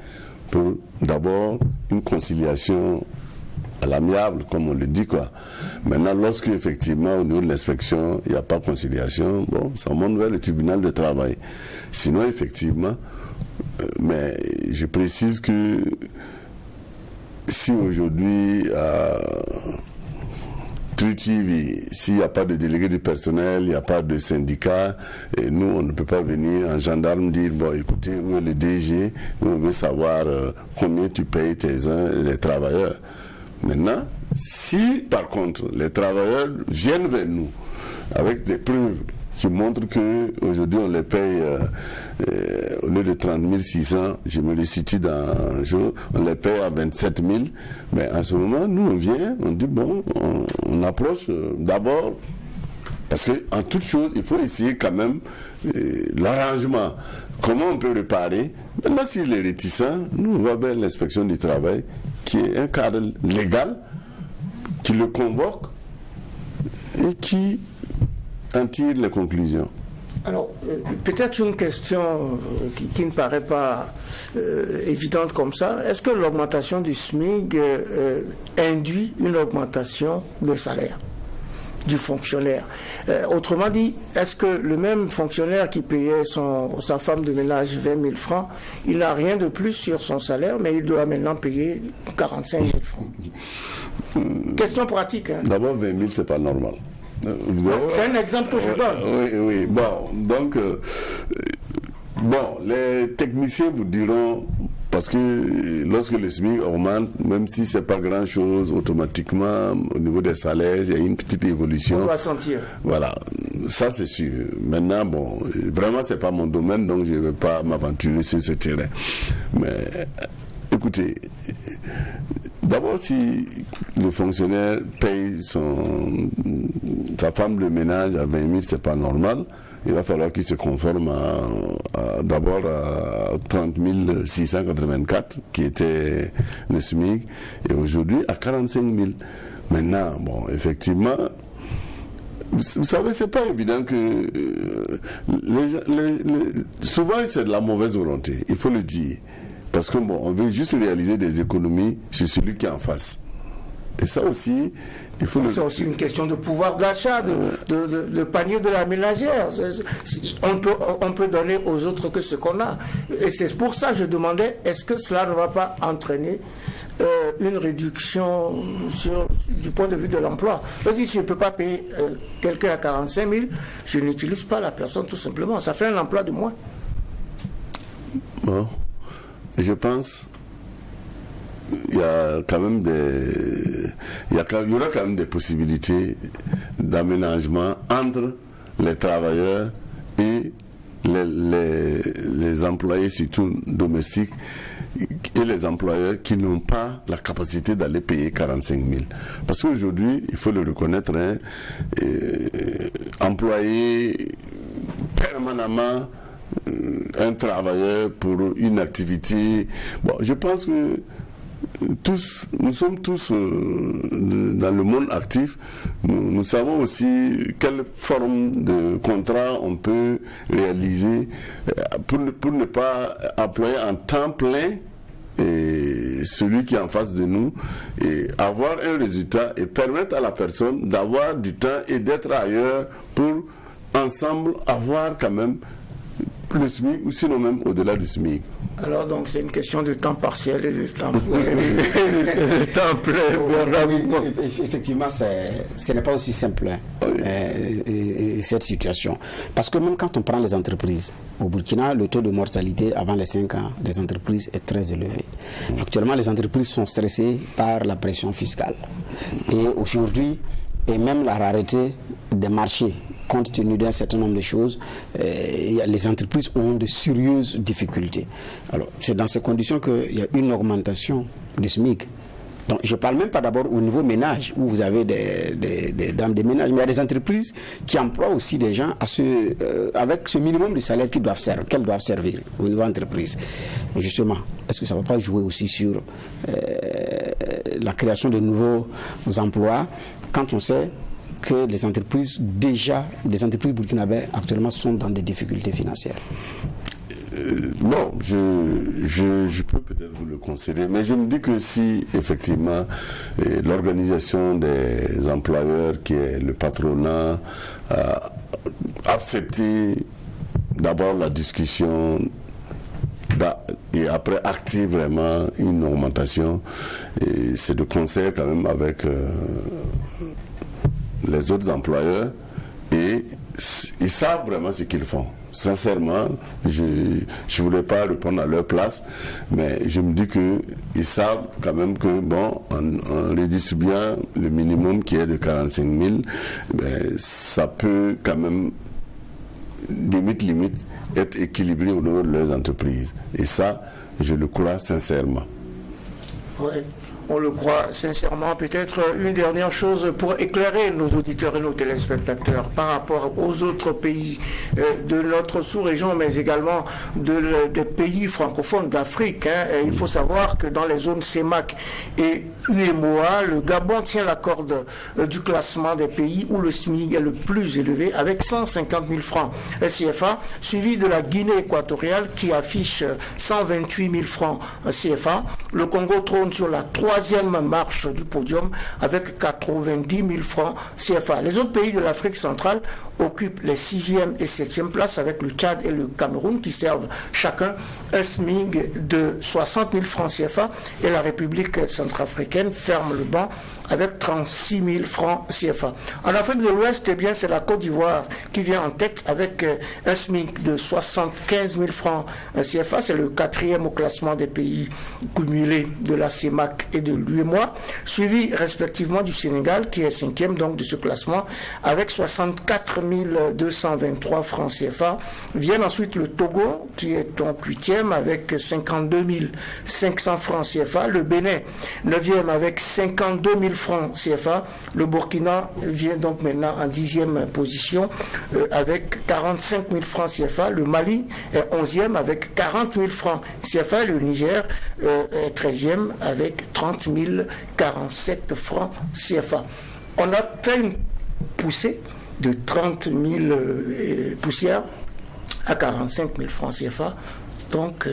pour d'abord une conciliation à l'amiable, comme on le dit, quoi. Maintenant, lorsque effectivement au niveau de l'inspection, il n'y a pas de conciliation, ça monte vers le tribunal de travail. Sinon, effectivement, mais je précise que si aujourd'hui TruTV, s'il n'y a pas de délégué du personnel, il n'y a pas de syndicat, et nous, on ne peut pas venir en gendarme dire, écoutez, où est le DG, on veut savoir combien tu payes les travailleurs. Maintenant, si par contre, les travailleurs viennent vers nous avec des preuves qui montrent qu'aujourd'hui on les paye au lieu de 30 600, je me le situe dans un jour, on les paye à 27 000, mais à ce moment, nous on vient, on dit on approche d'abord, parce qu'en toute chose, il faut essayer quand même l'arrangement. Comment on peut réparer? Maintenant, s'il est réticent, nous on va vers l'inspection du travail qui est un cadre légal, qui le convoque et qui en tire les conclusions. Alors, peut-être une question qui ne paraît pas évidente comme ça. Est-ce que l'augmentation du SMIC induit une augmentation des salaires du fonctionnaire? Autrement dit, est-ce que le même fonctionnaire qui payait sa femme de ménage 20 000 francs, il n'a rien de plus sur son salaire, mais il doit maintenant payer 45 000 francs? Question pratique. Hein? D'abord, 20 000, c'est pas normal. C'est un exemple que je donne. Oui. Bon, donc, les techniciens vous diront, parce que lorsque le SMIC augmente, même si c'est pas grand-chose, automatiquement, au niveau des salaires, il y a une petite évolution. On va sentir. Voilà, ça c'est sûr. Maintenant, bon, vraiment, c'est pas mon domaine, donc je ne vais pas m'aventurer sur ce terrain. Mais, écoutez, d'abord, si le fonctionnaire paye sa femme de ménage à 20 000, c'est pas normal. Il va falloir qu'il se conforme d'abord à 30 684, qui était le SMIC, et aujourd'hui à 45 000. Maintenant, bon, effectivement, vous savez, c'est pas évident que souvent c'est de la mauvaise volonté, il faut le dire. Parce que bon, on veut juste réaliser des économies sur celui qui est en face. Et ça aussi, il faut... C'est aussi une question de pouvoir d'achat, de panier de la ménagère. On peut donner aux autres que ce qu'on a. Et c'est pour ça que je demandais, est-ce que cela ne va pas entraîner une réduction du point de vue de l'emploi? Je dis, si je ne peux pas payer quelqu'un à 45 000, je n'utilise pas la personne tout simplement. Ça fait un emploi de moins. Bon. Et je pense il y a quand même il y aura quand même des possibilités d'aménagement entre les travailleurs et les employés, surtout domestiques, et les employeurs qui n'ont pas la capacité d'aller payer 45 000. Parce qu'aujourd'hui, il faut le reconnaître, hein, employer permanemment un travailleur pour une activité. Bon, je pense que nous sommes tous dans le monde actif. Nous savons aussi quelle forme de contrat on peut réaliser pour ne pas employer en temps plein celui qui est en face de nous, et avoir un résultat et permettre à la personne d'avoir du temps et d'être ailleurs pour ensemble avoir quand même le SMIC, ou sinon même au-delà du SMIC. Alors donc c'est une question de temps partiel et de temps plein. Effectivement, ce n'est pas aussi simple, cette situation. Parce que même quand on prend les entreprises, au Burkina, le taux de mortalité avant les 5 ans des entreprises est très élevé. Actuellement, les entreprises sont stressées par la pression fiscale. Et aujourd'hui, et même la rareté des marchés, compte tenu d'un certain nombre de choses, les entreprises ont de sérieuses difficultés. Alors, c'est dans ces conditions qu'il y a une augmentation du SMIC. Donc, je ne parle même pas d'abord au niveau ménage, où vous avez des dames de ménage, mais il y a des entreprises qui emploient aussi des gens avec ce minimum de salaire qu'elles doivent servir au niveau entreprise. Justement, est-ce que ça ne va pas jouer aussi sur la création de nouveaux emplois, quand on sait que les entreprises burkinabées actuellement sont dans des difficultés financières? Bon, je peux peut-être vous le concéder, mais je me dis que si effectivement l'organisation des employeurs, qui est le patronat, a accepté d'abord la discussion et après active vraiment une augmentation, et c'est de concert quand même avec les autres employeurs, et ils savent vraiment ce qu'ils font. Sincèrement, je ne voulais pas répondre à leur place, mais je me dis qu'ils savent quand même que, bon, en redistribuant le minimum qui est de 45 000, ça peut quand même, limite, être équilibré au niveau de leurs entreprises. Et ça, je le crois sincèrement. Ouais. on le croit sincèrement. Peut-être une dernière chose pour éclairer nos auditeurs et nos téléspectateurs par rapport aux autres pays de notre sous-région, mais également des pays francophones d'Afrique. Il faut savoir que dans les zones CEMAC et UEMOA, le Gabon tient la corde du classement des pays où le SMIC est le plus élevé, avec 150 000 francs CFA, suivi de la Guinée équatoriale qui affiche 128 000 francs CFA. Le Congo trône sur la troisième marche du podium avec 90 000 francs CFA. Les autres pays de l'Afrique centrale occupent les 6e et 7e places avec le Tchad et le Cameroun qui servent chacun un SMIC de 60 000 francs CFA, et la République centrafricaine ferme le banc avec 36 000 francs CFA. En Afrique de l'Ouest, eh bien, c'est la Côte d'Ivoire qui vient en tête avec un SMIC de 75 000 francs CFA. C'est le 4e au classement des pays cumulés de la CEMAC et de l'UEMOA, suivi respectivement du Sénégal qui est 5e donc de ce classement avec 64 223 francs CFA. Viennent ensuite le Togo qui est donc 8e avec 52 500 francs CFA. Le Bénin 9e avec 52 000 francs CFA. Le Burkina vient donc maintenant en 10e position avec 45 000 francs CFA. Le Mali est 11e avec 40 000 francs CFA. Le Niger est 13e avec 30 047 francs CFA. On a fait une poussée de 30 000 poussières à 45 000 francs CFA. Donc,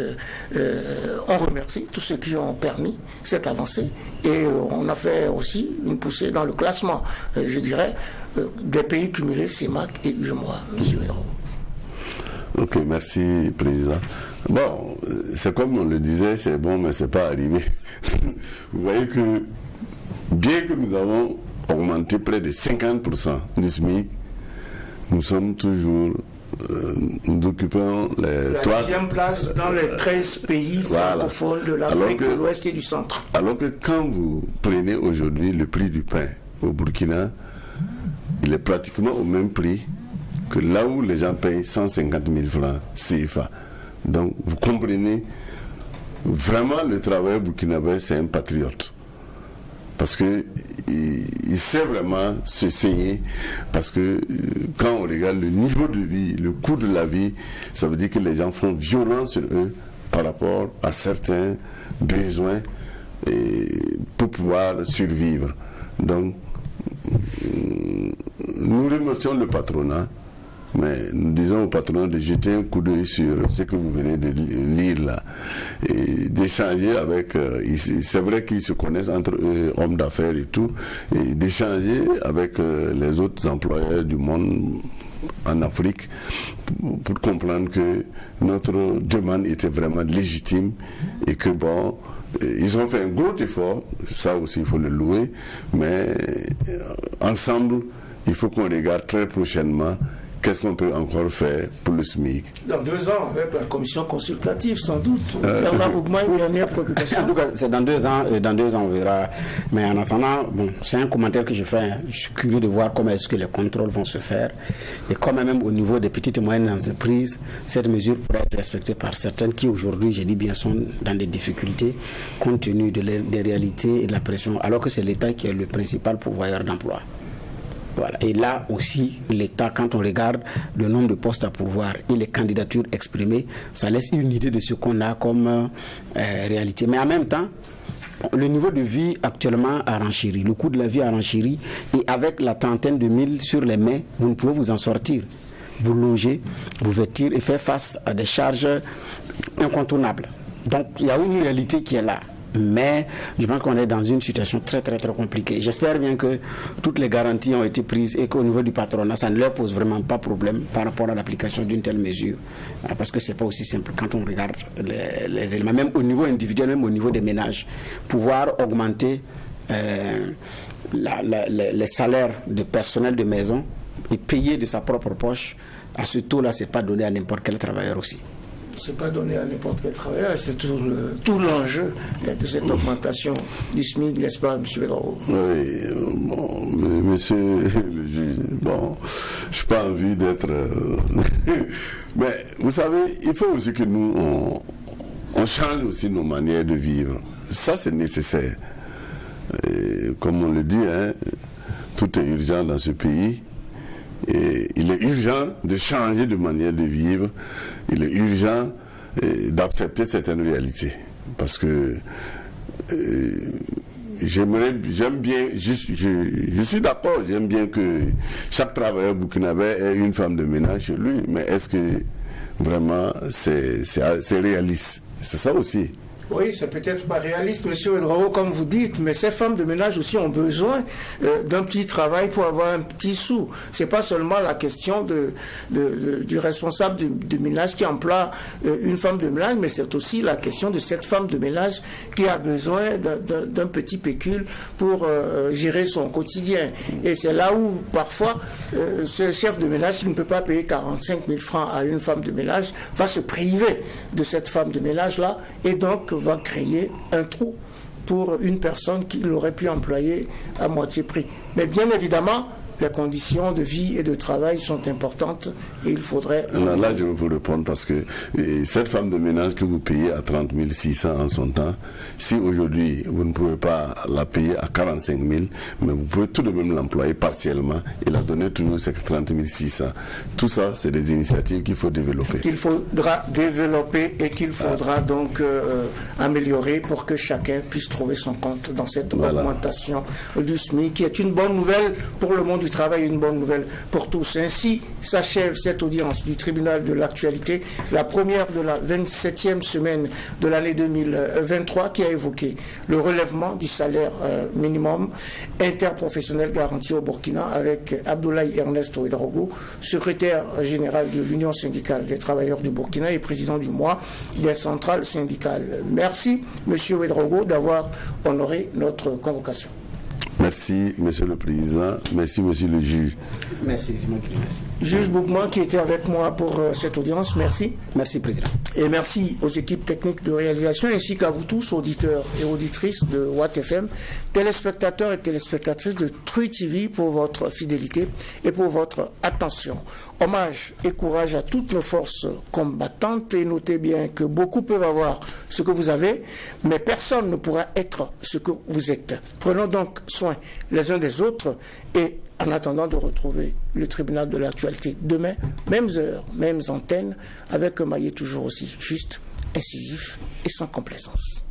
on remercie tous ceux qui ont permis cette avancée, et on a fait aussi une poussée dans le classement, je dirais, des pays cumulés CEMAC et UEMOA. Monsieur Hérault. Ok, merci, Président. Bon, c'est comme on le disait, c'est bon, mais c'est pas arrivé. Vous voyez que, bien que nous avons augmenté près de 50% du SMIC, nous sommes toujours... nous occupons la 10e place dans les 13 pays francophones de l'Afrique de l'Ouest et du Centre. Alors que quand vous prenez aujourd'hui le prix du pain au Burkina, il est pratiquement au même prix que là où les gens payent 150 000 francs CFA. Donc vous comprenez, vraiment le travailleur burkinabé, c'est un patriote. Parce qu'il sait vraiment se saigner, parce que quand on regarde le niveau de vie, le coût de la vie, ça veut dire que les gens font violence sur eux par rapport à certains besoins pour pouvoir survivre. Donc, nous remercions le patronat, mais nous disons au patronat de jeter un coup d'œil sur ce que vous venez de lire là, et d'échanger avec, c'est vrai qu'ils se connaissent entre eux, hommes d'affaires et tout, et d'échanger avec les autres employeurs du monde en Afrique pour comprendre que notre demande était vraiment légitime, et que bon, ils ont fait un gros effort, ça aussi il faut le louer, mais ensemble, il faut qu'on regarde très prochainement qu'est-ce qu'on peut encore faire pour le SMIC. Dans 2 ans, avec la commission consultative, sans doute. Bernard Ougma, une dernière préoccupation. En tout cas, c'est dans 2 ans, on verra. Mais en attendant, bon, c'est un commentaire que je fais. Je suis curieux de voir comment est-ce que les contrôles vont se faire. Et comment même au niveau des petites et moyennes entreprises, cette mesure pourrait être respectée par certaines qui aujourd'hui, je dis bien, sont dans des difficultés compte tenu des réalités et de la pression, alors que c'est l'État qui est le principal pourvoyeur d'emploi. Voilà. Et là aussi, l'État, quand on regarde le nombre de postes à pourvoir et les candidatures exprimées, ça laisse une idée de ce qu'on a comme réalité. Mais en même temps, le niveau de vie actuellement a renchéri, le coût de la vie a renchéri, et avec la trentaine de mille sur les mains, vous ne pouvez vous en sortir. Vous loger, vous vêtir et faire face à des charges incontournables. Donc, il y a une réalité qui est là. Mais je pense qu'on est dans une situation très très très compliquée. J'espère bien que toutes les garanties ont été prises et qu'au niveau du patronat, ça ne leur pose vraiment pas problème par rapport à l'application d'une telle mesure. Parce que c'est pas aussi simple quand on regarde les éléments, même au niveau individuel, même au niveau des ménages. Pouvoir augmenter les salaires de personnel de maison et payer de sa propre poche, à ce taux-là, c'est pas donné à n'importe quel travailleur aussi. C'est pas donné à n'importe quel travailleur, c'est tout l'enjeu de cette augmentation du SMIC, n'est-ce pas, M. Hérault? Oui, bon, monsieur le juge, bon, je n'ai pas envie d'être... mais vous savez, il faut aussi que nous, on change aussi nos manières de vivre. Ça, c'est nécessaire. comme on le dit, hein, tout est urgent dans ce pays. Et il est urgent de changer de manière de vivre. Il est urgent d'accepter certaines réalités. Parce que j'aime bien, je suis d'accord, j'aime bien que chaque travailleur burkinabé ait une femme de ménage chez lui, mais est-ce que vraiment c'est réaliste? C'est ça aussi. Oui, c'est peut-être pas réaliste, monsieur Ouedraogo, comme vous dites, mais ces femmes de ménage aussi ont besoin d'un petit travail pour avoir un petit sou. C'est pas seulement la question du responsable du ménage qui emploie une femme de ménage, mais c'est aussi la question de cette femme de ménage qui a besoin d'un petit pécule pour gérer son quotidien. Et c'est là où, parfois, ce chef de ménage qui ne peut pas payer 45 000 francs à une femme de ménage va se priver de cette femme de ménage-là, et donc va créer un trou pour une personne qu'il aurait pu employer à moitié prix. Mais bien évidemment, les conditions de vie et de travail sont importantes et il faudrait... Là, je vais vous répondre parce que cette femme de ménage que vous payez à 30 600 en son temps, si aujourd'hui vous ne pouvez pas la payer à 45 000, mais vous pouvez tout de même l'employer partiellement et la donner toujours ces 30 600. Tout ça, c'est des initiatives qu'il faut développer. Qu'il faudra développer et qu'il faudra donc améliorer pour que chacun puisse trouver son compte dans cette augmentation du SMIC, qui est une bonne nouvelle pour le monde du travail, une bonne nouvelle pour tous. Ainsi s'achève cette audience du tribunal de l'actualité, la première de la 27e semaine de l'année 2023, qui a évoqué le relèvement du salaire minimum interprofessionnel garanti au Burkina avec Abdoulaye Ernesto Ouedraogo, secrétaire général de l'Union syndicale des travailleurs du Burkina et président du mois des centrales syndicales. Merci, monsieur Ouedraogo, d'avoir honoré notre convocation. Merci, monsieur le président. Merci, monsieur le juge. Merci, c'est moi qui remercie. Juge Boukman qui était avec moi pour cette audience, merci. Merci, président. Et merci aux équipes techniques de réalisation ainsi qu'à vous tous, auditeurs et auditrices de Watt FM, téléspectateurs et téléspectatrices de True TV pour votre fidélité et pour votre attention. Hommage et courage à toutes nos forces combattantes et notez bien que beaucoup peuvent avoir ce que vous avez, mais personne ne pourra être ce que vous êtes. Prenons donc soin les uns des autres et en attendant de retrouver le tribunal de l'actualité demain, mêmes heures, mêmes antennes, avec un maillet toujours aussi juste, incisif et sans complaisance.